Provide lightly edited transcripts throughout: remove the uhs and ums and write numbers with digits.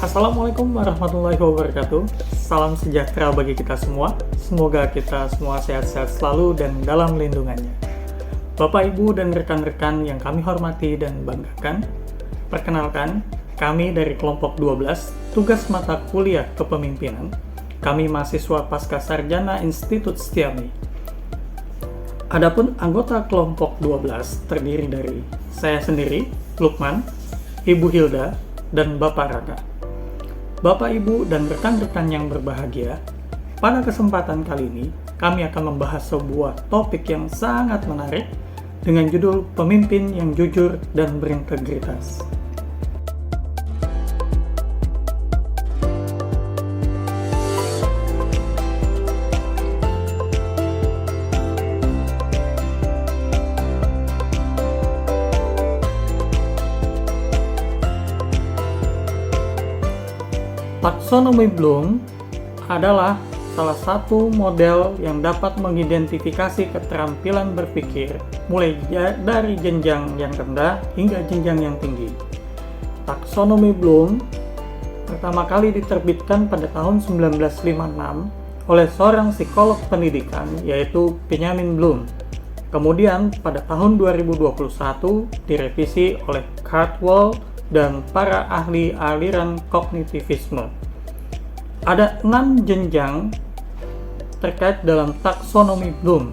Assalamualaikum warahmatullahi wabarakatuh. Salam sejahtera bagi kita semua. Semoga kita semua sehat-sehat selalu dan dalam lindungannya. Bapak, Ibu, dan rekan-rekan yang kami hormati dan banggakan, perkenalkan, kami dari kelompok 12, tugas mata kuliah kepemimpinan. Kami mahasiswa Pasca Sarjana Institut Setiami. Adapun anggota kelompok 12 terdiri dari saya sendiri, Lukman, Ibu Hilda, dan Bapak Raka. Bapak, Ibu, dan rekan-rekan yang berbahagia, pada kesempatan kali ini kami akan membahas sebuah topik yang sangat menarik dengan judul Pemimpin yang Jujur dan Berintegritas. Taksonomi Bloom adalah salah satu model yang dapat mengidentifikasi keterampilan berpikir mulai dari jenjang yang rendah hingga jenjang yang tinggi. Taksonomi Bloom pertama kali diterbitkan pada tahun 1956 oleh seorang psikolog pendidikan yaitu Benjamin Bloom. Kemudian pada tahun 2021 direvisi oleh Cardwell dan para ahli aliran kognitivisme. Ada 6 jenjang terkait dalam taksonomi Bloom.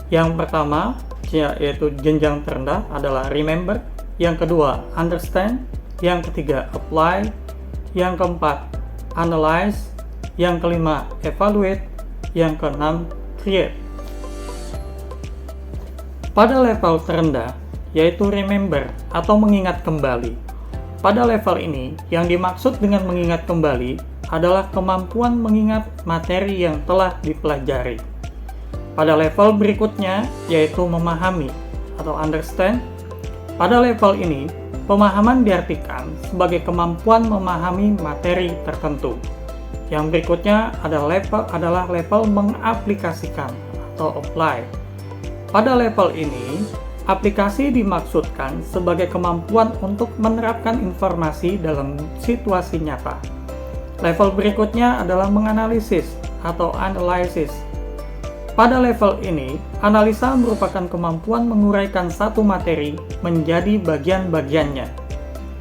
Yang pertama yaitu jenjang terendah adalah remember, yang kedua understand, yang ketiga apply, yang keempat analyze, yang kelima evaluate, yang keenam create. Pada level terendah yaitu remember atau mengingat kembali. Pada level ini, yang dimaksud dengan mengingat kembali adalah kemampuan mengingat materi yang telah dipelajari. Pada level berikutnya, yaitu memahami atau understand. Pada level ini, pemahaman diartikan sebagai kemampuan memahami materi tertentu. Yang berikutnya adalah level mengaplikasikan atau apply. Pada level ini, aplikasi dimaksudkan sebagai kemampuan untuk menerapkan informasi dalam situasi nyata. Level berikutnya adalah menganalisis atau analysis. Pada level ini, analisa merupakan kemampuan menguraikan satu materi menjadi bagian-bagiannya.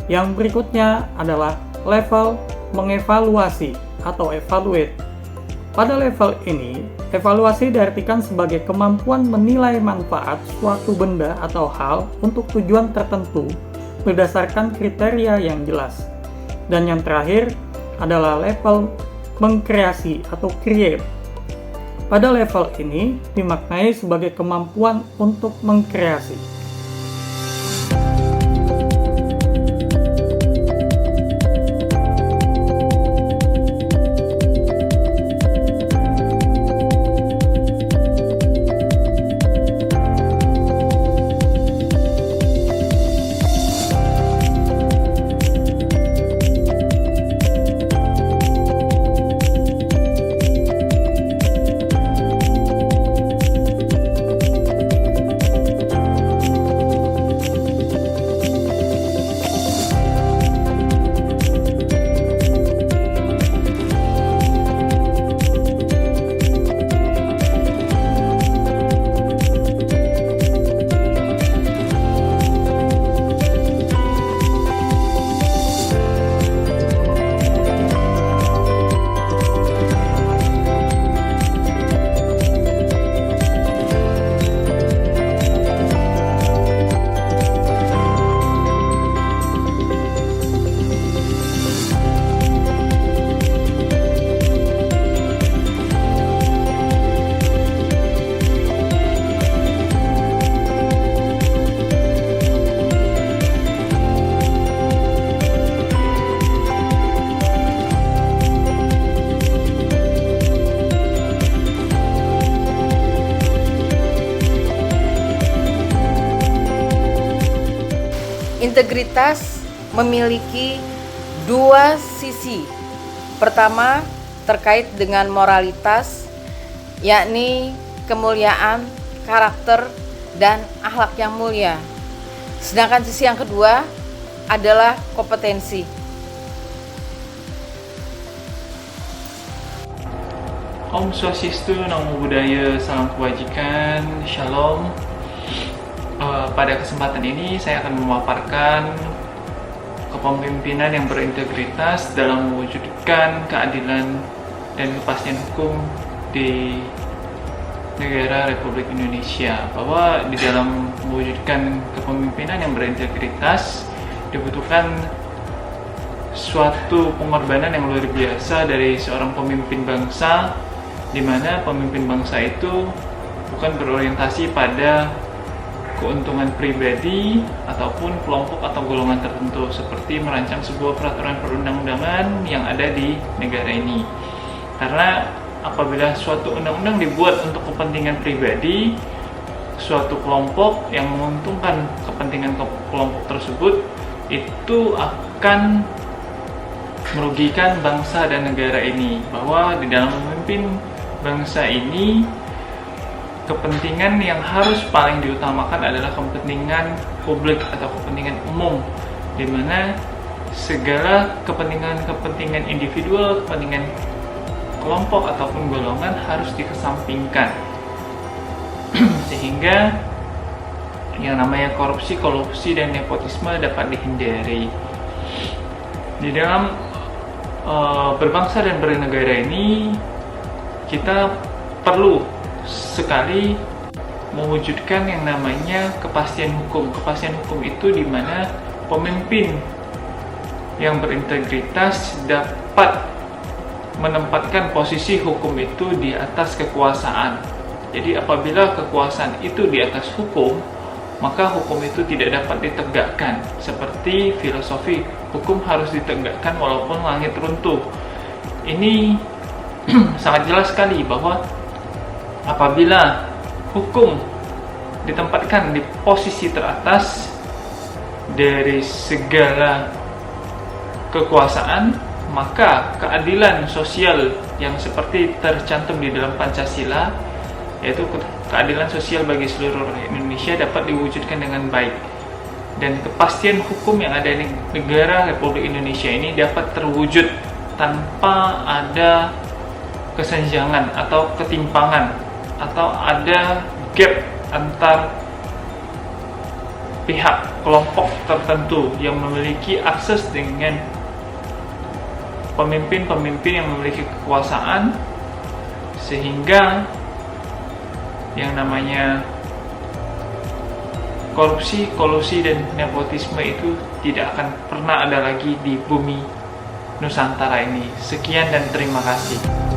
Yang berikutnya adalah level mengevaluasi atau evaluate. Pada level ini, evaluasi diartikan sebagai kemampuan menilai manfaat suatu benda atau hal untuk tujuan tertentu berdasarkan kriteria yang jelas. Dan yang terakhir adalah level mengkreasi atau create. Pada level ini dimaknai sebagai kemampuan untuk mengkreasi. Integritas memiliki dua sisi. Pertama, terkait dengan moralitas, yakni kemuliaan, karakter, dan akhlak yang mulia. Sedangkan sisi yang kedua adalah kompetensi. Om Swastiastu, Namo Buddhaya, salam kebajikan, Shalom. Pada kesempatan ini saya akan memaparkan kepemimpinan yang berintegritas dalam mewujudkan keadilan dan kepastian hukum di negara Republik Indonesia. Bahwa di dalam mewujudkan kepemimpinan yang berintegritas dibutuhkan suatu pengorbanan yang luar biasa dari seorang pemimpin bangsa, di mana pemimpin bangsa itu bukan berorientasi pada keuntungan pribadi ataupun kelompok atau golongan tertentu, seperti merancang sebuah peraturan perundang-undangan yang ada di negara ini. Karena apabila suatu undang-undang dibuat untuk kepentingan pribadi suatu kelompok yang menguntungkan kepentingan kelompok tersebut, itu akan merugikan bangsa dan negara ini. Bahwa di dalam memimpin bangsa ini, kepentingan yang harus paling diutamakan adalah kepentingan publik atau kepentingan umum, di mana segala kepentingan individual, kepentingan kelompok ataupun golongan harus dikesampingkan. Sehingga yang namanya korupsi, kolusi, dan nepotisme dapat dihindari. Di dalam berbangsa dan bernegara ini, kita perlu sekali mewujudkan yang namanya kepastian hukum. Kepastian hukum itu di mana pemimpin yang berintegritas dapat menempatkan posisi hukum itu di atas kekuasaan. Jadi apabila kekuasaan itu di atas hukum, maka hukum itu tidak dapat ditegakkan. Seperti filosofi, hukum harus ditegakkan walaupun langit runtuh. Ini sangat jelas sekali bahwa apabila hukum ditempatkan di posisi teratas dari segala kekuasaan, maka keadilan sosial yang seperti tercantum di dalam Pancasila, yaitu keadilan sosial bagi seluruh rakyat Indonesia, dapat diwujudkan dengan baik. Dan kepastian hukum yang ada di negara Republik Indonesia ini dapat terwujud tanpa ada kesenjangan atau ketimpangan, atau ada gap antar pihak kelompok tertentu yang memiliki akses dengan pemimpin-pemimpin yang memiliki kekuasaan, sehingga yang namanya korupsi, kolusi, dan nepotisme itu tidak akan pernah ada lagi di bumi Nusantara ini. Sekian dan terima kasih.